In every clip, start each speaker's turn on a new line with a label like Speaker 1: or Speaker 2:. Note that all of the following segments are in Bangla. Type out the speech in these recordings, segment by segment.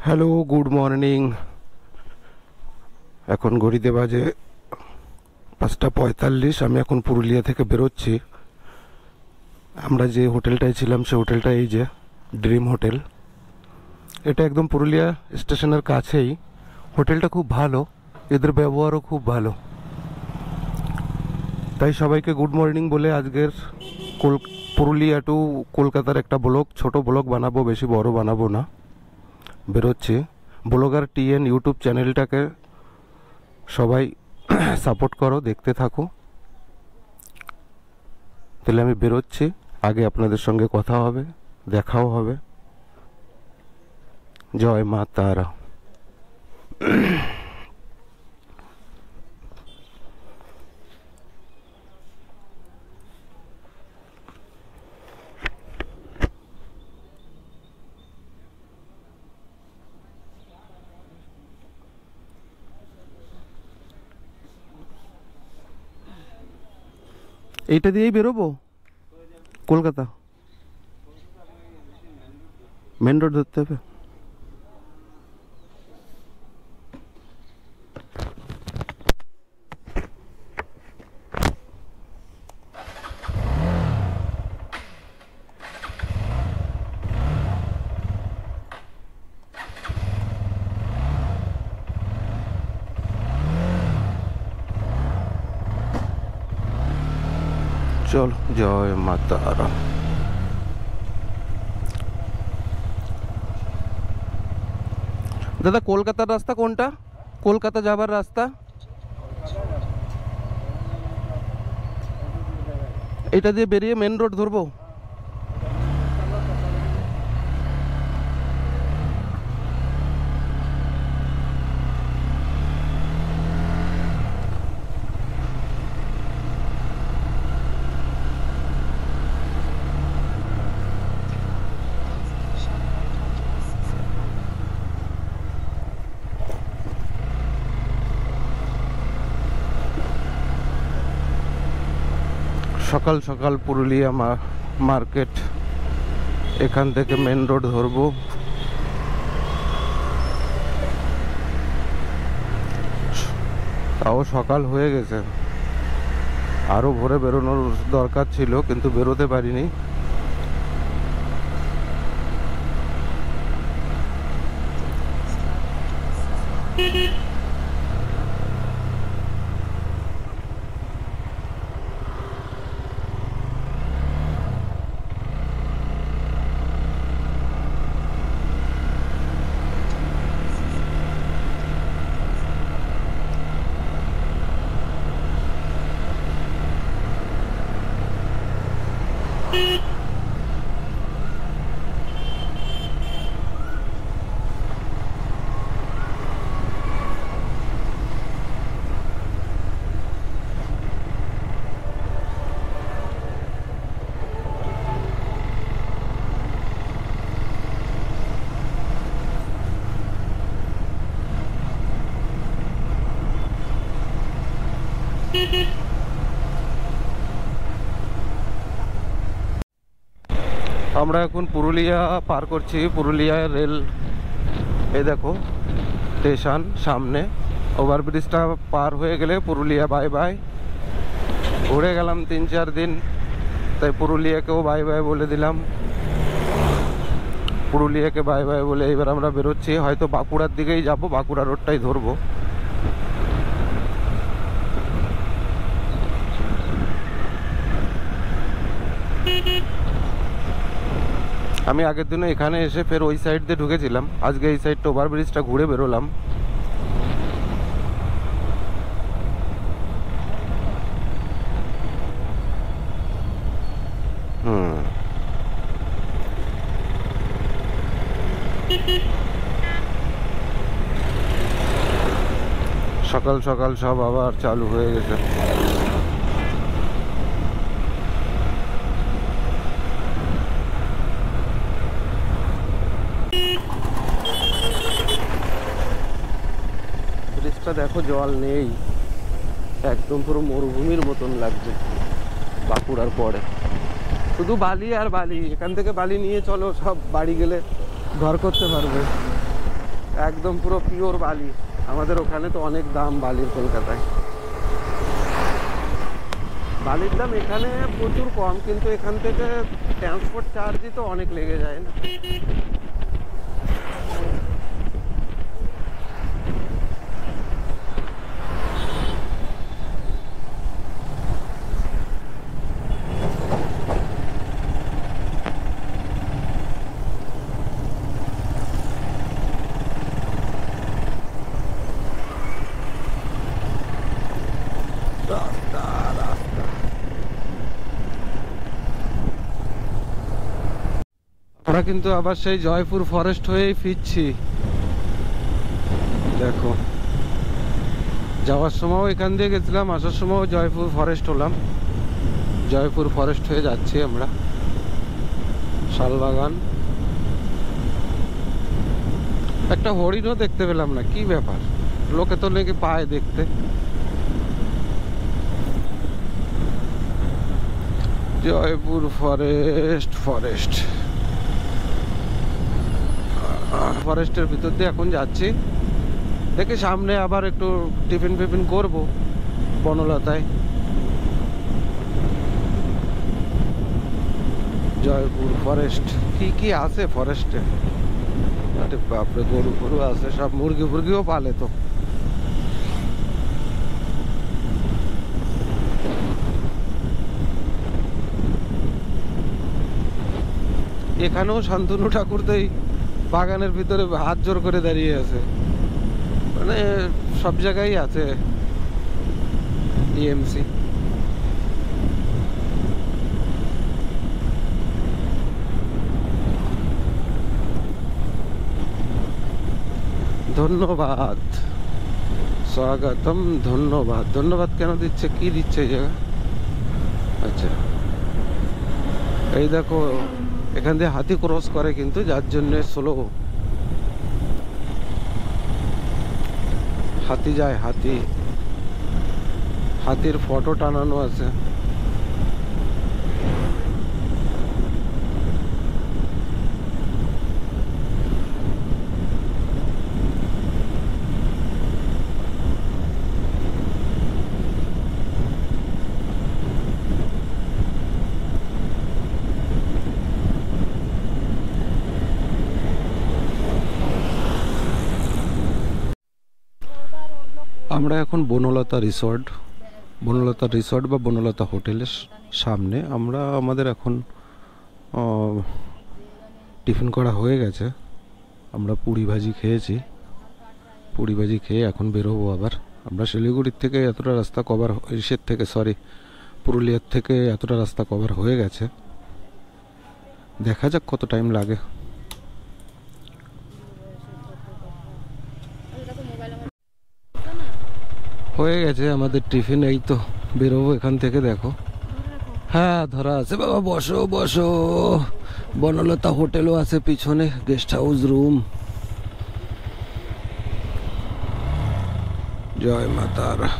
Speaker 1: Hello, good morning. এখন ঘড়িতে বাজে 5:45। আমি এখন পুরুলিয়া থেকে বেরোচ্ছি। আমরা যে হোটেলটায় ছিলাম সে হোটেলটা এই যে ড্রিম হোটেল। এটা একদম পুরুলিয়া স্টেশনের কাছেই। হোটেলটা খুব ভালো, এদের ব্যবহারও খুব ভালো। তাই সবাইকে গুড মর্নিং বলে আজকের পুরুলিয়া টু কলকাতার একটা ব্লগ, ছোট ব্লগ বানাবো, বেশি বড় বানাবো না। বেরোচ্ছি। ব্লগার টিএন ইউটিউব চ্যানেলটাকে সবাই সাপোর্ট করো, দেখতে থাকো। তাহলে আমি বেরোচ্ছি, আগে আপনাদের সঙ্গে কথা হবে, দেখাও হবে। জয় মা তারা। এইটা দিয়েই বেরোবো কলকাতা। মেন রোড ধরতে হবে। চল, জয় মা তারা। দাদা, কলকাতার রাস্তা কোনটা? কলকাতা যাবার রাস্তা এটা দিয়ে বেরিয়ে মেন রোড ধরবো? সকাল সকাল পুরুলিয়া মার্কেট, এখান থেকে মেন রোড ধরবো। তাও সকাল হয়ে গেছে, আরো ভোরে বেরোনোর দরকার ছিল কিন্তু বেরোতে পারিনি। আমরা এখন পুরুলিয়া পার করছি। পুরুলিয়া রেল, এই দেখো স্টেশন সামনে। ওভারব্রিজটা পার হয়ে গেলে পুরুলিয়া বাই বাই। ঘুরে গেলাম 3-4 দিন, তাই পুরুলিয়াকেও বাই বাই বলে দিলাম। পুরুলিয়াকে বাই বাই বলে এবার আমরা বেরোচ্ছি। হয়তো বাঁকুড়ার দিকেই যাব, বাঁকুড়া রোডটাই ধরবো। আমি আগের দিনে এখানে এসে ফের ওই সাইড দিয়ে ঢুকেছিলাম, আজকে এই সাইডটা ওভারব্রিজটা ঘুরে বেরোলাম। সকাল সকাল সব আবার চালু হয়ে গেছে। ব্রিজটা দেখো, জল নেই, একদম পুরো মরুভূমির মতন লাগছে বাঁকুড়ার পরে। শুধু বালি আর বালি। এখান থেকে বালি নিয়ে চলো, সব বাড়ি গেলে ঘর করতে পারবে। একদম পুরো পিওর বালি। আমাদের ওখানে তো অনেক দাম বালির, কলকাতায় বালির দাম এখানে প্রচুর কম, কিন্তু এখান থেকে ট্রান্সপোর্ট চার্জই তো অনেক লেগে যায় না। আমরা কিন্তু আবার সেই জয়পুর ফরেস্ট হয়েই ফিরছি। দেখো, যাওয়ার সময়ও এখান দিয়ে গেছিলাম, আসার সময়ও জয়পুর ফরেস্ট হলাম। জয়পুর ফরেস্ট হয়ে যাচ্ছি আমরা। শালবাগান, একটা হরিণও দেখতে পেলাম না, কি ব্যাপার? লোকে তো নাকি পায় দেখতে। জয়পুর ফরেস্ট, ফরেস্টের ভিতর দিয়ে এখন যাচ্ছি। দেখি সামনে আবার একটু টিফিন ফিফিন করবো বনলতায়। জয়পুর ফরেস্ট, কি কি আছে ফরেস্টে? আরে বাপরে, গরু গরু আছে, সব মুরগি ফুরগিও পালে তো। এখানেও শান্তনু ঠাকুর তো এই বাগানের ভিতরে হাত জোর করে দাঁড়িয়ে আছে। মানে সব জায়গায় আছে টিএমসি। ধন্যবাদ, স্বাগতম, ধন্যবাদ। ধন্যবাদ কেন দিচ্ছে, কি দিচ্ছে এই জায়গা? আচ্ছা, এই দেখো এখান দিয়ে হাতি ক্রস করে, কিন্তু যার জন্য স্লো। হাতি যায়, হাতির ফটো টানানো আছে। আমরা এখন বনলতা রিসর্ট বা বনলতা হোটেলের সামনে। আমরা আমাদের এখন টিফিন করা হয়ে গেছে। আমরা পুরি ভাজি খেয়েছি, পুরি ভাজি খেয়ে এখন বেরোবো আবার। আমরা শিলিগুড়ির থেকে এতটা রাস্তা কভার, ইসের থেকে সরি পুরুলিয়ার থেকে এতটা রাস্তা কভার হয়ে গেছে। দেখা যাক কত টাইম লাগে। হয়ে গেছে আমাদের টিফিন, এই তো বেরোবো এখান থেকে। দেখো, হ্যাঁ ধরা আছে বাবা। বসো বসো, বনলতা হোটেলও আছে পিছনে, গেস্ট হাউস রুম। জয় মা তারা।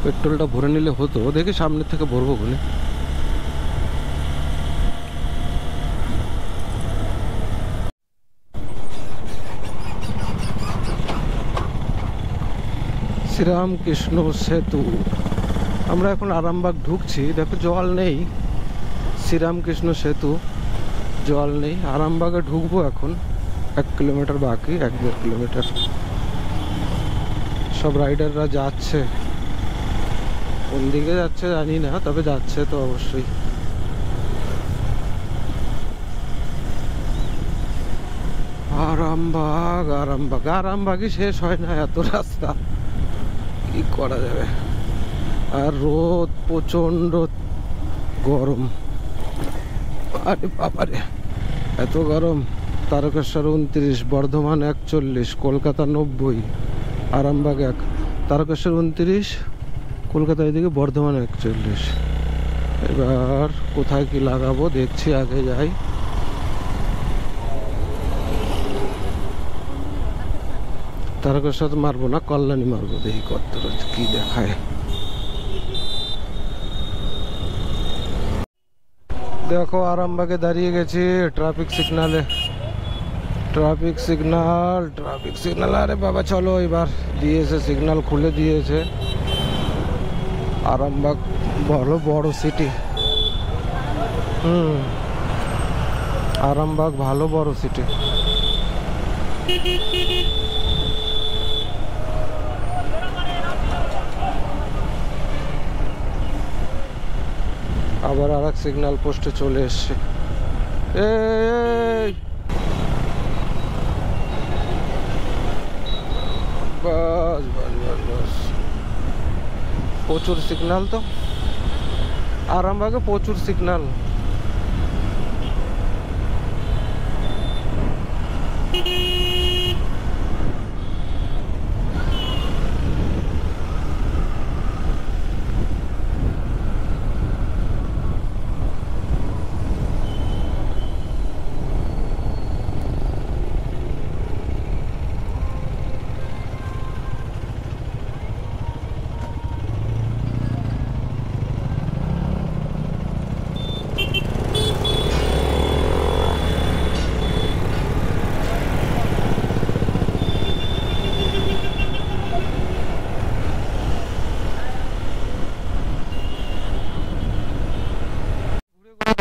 Speaker 1: পেট্রোলটা ভরে নিলে হতো, দেখি সামনের থেকে ভরবো বলে। শ্রীরামকৃষ্ণ সেতু, আমরা এখন আরামবাগ ঢুকছি। দেখো জল নেই, শ্রীরামকৃষ্ণ সেতু জল নেই। আরামবাগে ঢুকবো এখন, 1 কিলোমিটার বাকি, 1-1.5 কিলোমিটার। সব রাইডাররা যাচ্ছে, কোন দিকে যাচ্ছে জানি না, তবে যাচ্ছে তো অবশ্যই। আরামবাগই শেষ হয় না, এত রাস্তা কি করা যাবে। আর রোদ প্রচন্ড, গরম, আরে বাবারে এত গরম। তারকেশ্বর 29, বর্ধমান 41, কলকাতা 90, আরামবাগ 1, তারকেশ্বর 29, কলকাতা এদিকে, বর্ধমান 41। এবার কোথায় কি লাগাবো দেখছি, আগে যাই। তারকেশ্বর মারবো না, কল্যাণী মারবো, দেখি কত কি দেখায়। দেখো আরামবাগে দাঁড়িয়ে গেছি ট্রাফিক সিগনালে। ট্রাফিক সিগন্যাল আরে বাবা চলো, এবার দিয়েছে সিগন্যাল, খুলে দিয়েছে। আরামবাগ ভালো বড় সিটি। আরামবাগ ভালো বড় সিটি। আবার আর এক সিগন্যাল পোস্টে চলে এসছে। বাস বাস বাস বাস, প্রচুর সিগন্যাল তো আরামবাগে, প্রচুর সিগন্যাল।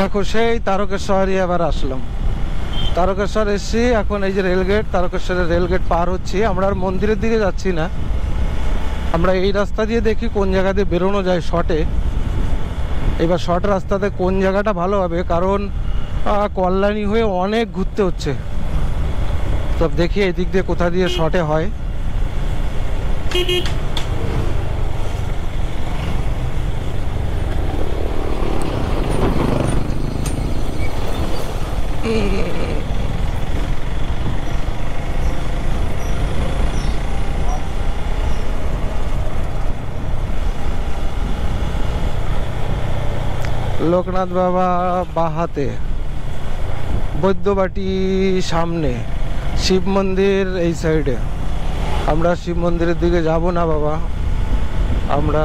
Speaker 1: দেখো সেই তারকেশ্বরই আবার আসলাম। তারকেশ্বর এসছি, এখন এই যে রেলগেট, তারকেশ্বরের রেলগেট পার হচ্ছি। আমরা আর মন্দিরের দিকে যাচ্ছি না, আমরা এই রাস্তা দিয়ে দেখি কোন জায়গা দিয়ে বেরোনো যায় শর্টে। এবার শর্ট রাস্তাতে কোন জায়গাটা ভালো হবে, কারণ কল্যাণী হয়ে অনেক ঘুরতে হচ্ছে। সব দেখি এই দিক দিয়ে কোথা দিয়ে শর্টে হয়। লোকনাথ বাবা বাহাতে, বৈদ্যবাটি সামনে, শিব মন্দির এই সাইডে। আমরা শিব মন্দিরের দিকে যাব না বাবা, আমরা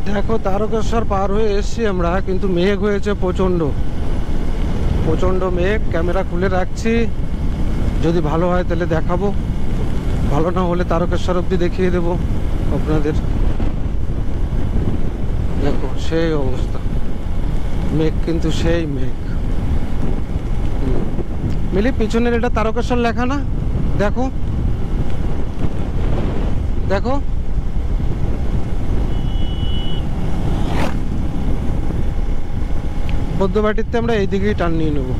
Speaker 1: দেখো তারকেশ্বর পার হয়ে এসছি আমরা, কিন্তু মেঘ হয়েছে প্রচণ্ড প্রচণ্ড মেঘ। ক্যামেরা খুলে রাখছি, যদি ভালো হয় তাহলে দেখাবো, ভালো না হলে তারকেশ্বর অবধি দেখিয়ে দেবো আপনাদের। দেখো সেই অবস্থা, মেঘ কিন্তু সেই মেঘ। মিলি পিছনের এটা তারকেশ্বর লেখা না, দেখো দেখো। বৈদ্যবাটিতে আমরা এইদিকেই টান নিয়ে নেবো,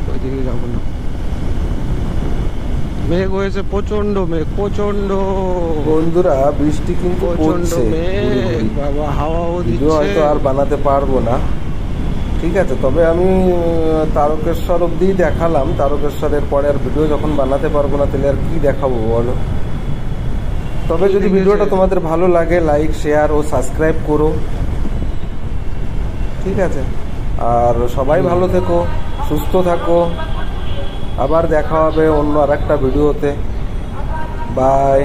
Speaker 1: ওইদিকে যাবো না। মেঘ হয়েছে প্রচন্ড, মেঘ প্রচন্ড।
Speaker 2: বন্ধুরা বৃষ্টি কিন্তু
Speaker 1: প্রচন্ড মেঘ বাবা, হাওয়াও দিচ্ছে।
Speaker 2: হয়তো আর বানাতে পারবো না, ঠিক আছে। তবে আমি তারকেশ্বর অব্দি দেখালাম, তারকেশ্বরের পরে আর ভিডিও যখন বানাতে পারবো না তাহলে আর কি দেখাবো বলো। তবে যদি ভিডিওটা তোমাদের ভালো লাগে লাইক শেয়ার ও সাবস্ক্রাইব করো, ঠিক আছে। আর সবাই ভালো থেকো, সুস্থ থাকো, আবার দেখা হবে অন্য আর একটা ভিডিওতে। বাই।